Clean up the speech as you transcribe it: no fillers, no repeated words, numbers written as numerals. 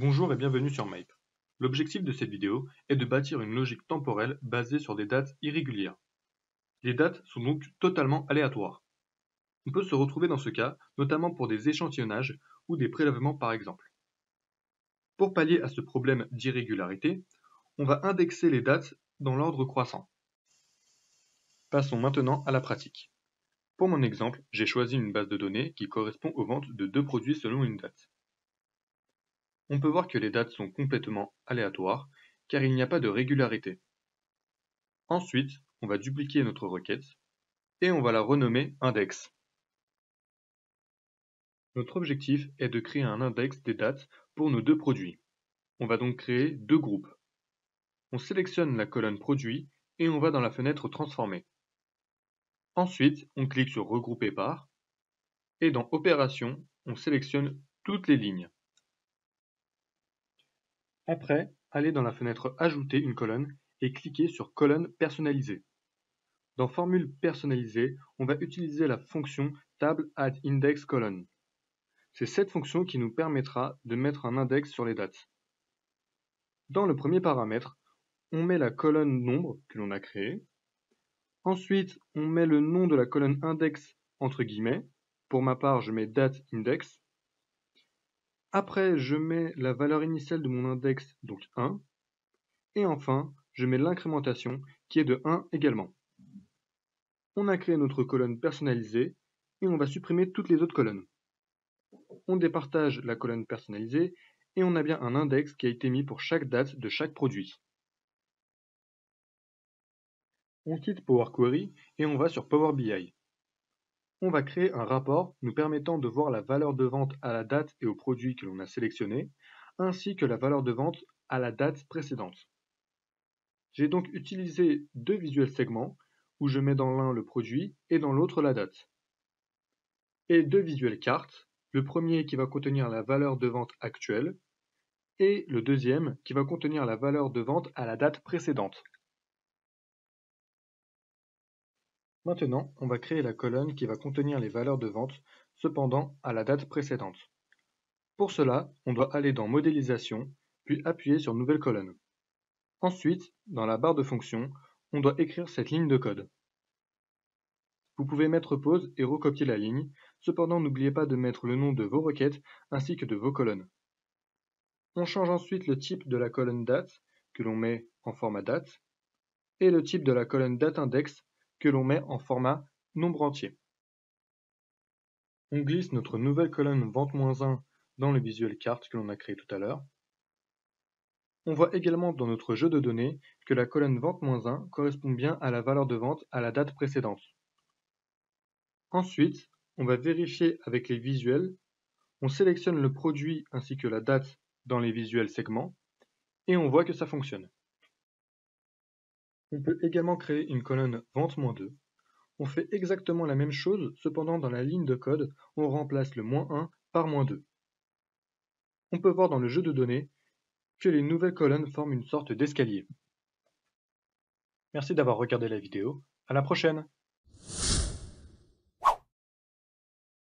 Bonjour et bienvenue sur Mape. L'objectif de cette vidéo est de bâtir une logique temporelle basée sur des dates irrégulières. Les dates sont donc totalement aléatoires. On peut se retrouver dans ce cas, notamment pour des échantillonnages ou des prélèvements par exemple. Pour pallier à ce problème d'irrégularité, on va indexer les dates dans l'ordre croissant. Passons maintenant à la pratique. Pour mon exemple, j'ai choisi une base de données qui correspond aux ventes de deux produits selon une date. On peut voir que les dates sont complètement aléatoires, car il n'y a pas de régularité. Ensuite, on va dupliquer notre requête et on va la renommer index. Notre objectif est de créer un index des dates pour nos deux produits. On va donc créer deux groupes. On sélectionne la colonne produit et on va dans la fenêtre transformer. Ensuite, on clique sur regrouper par et dans opération, on sélectionne toutes les lignes. Après, allez dans la fenêtre ajouter une colonne et cliquez sur colonne personnalisée. Dans formule personnalisée, on va utiliser la fonction table@index:. C'est cette fonction qui nous permettra de mettre un index sur les dates. Dans le premier paramètre, on met la colonne nombre que l'on a créée. Ensuite, on met le nom de la colonne index entre guillemets. Pour ma part, je mets date index. Après, je mets la valeur initiale de mon index, donc 1. Et enfin, je mets l'incrémentation qui est de 1 également. On a créé notre colonne personnalisée et on va supprimer toutes les autres colonnes. On départage la colonne personnalisée et on a bien un index qui a été mis pour chaque date de chaque produit. On quitte Power Query et on va sur Power BI. On va créer un rapport nous permettant de voir la valeur de vente à la date et au produit que l'on a sélectionné, ainsi que la valeur de vente à la date précédente. J'ai donc utilisé deux visuels segments où je mets dans l'un le produit et dans l'autre la date. Et deux visuels cartes, le premier qui va contenir la valeur de vente actuelle et le deuxième qui va contenir la valeur de vente à la date précédente. Maintenant, on va créer la colonne qui va contenir les valeurs de vente, cependant à la date précédente. Pour cela, on doit aller dans Modélisation, puis appuyer sur Nouvelle colonne. Ensuite, dans la barre de fonction, on doit écrire cette ligne de code. Vous pouvez mettre pause et recopier la ligne, cependant n'oubliez pas de mettre le nom de vos requêtes ainsi que de vos colonnes. On change ensuite le type de la colonne date, que l'on met en format date, et le type de la colonne date-index, que l'on met en format nombre entier. On glisse notre nouvelle colonne vente-1 dans le visuel carte que l'on a créé tout à l'heure. On voit également dans notre jeu de données que la colonne vente-1 correspond bien à la valeur de vente à la date précédente. Ensuite, on va vérifier avec les visuels. On sélectionne le produit ainsi que la date dans les visuels segments et on voit que ça fonctionne. On peut également créer une colonne vente-2. On fait exactement la même chose, cependant dans la ligne de code, on remplace le -1 par -2. On peut voir dans le jeu de données que les nouvelles colonnes forment une sorte d'escalier. Merci d'avoir regardé la vidéo, à la prochaine!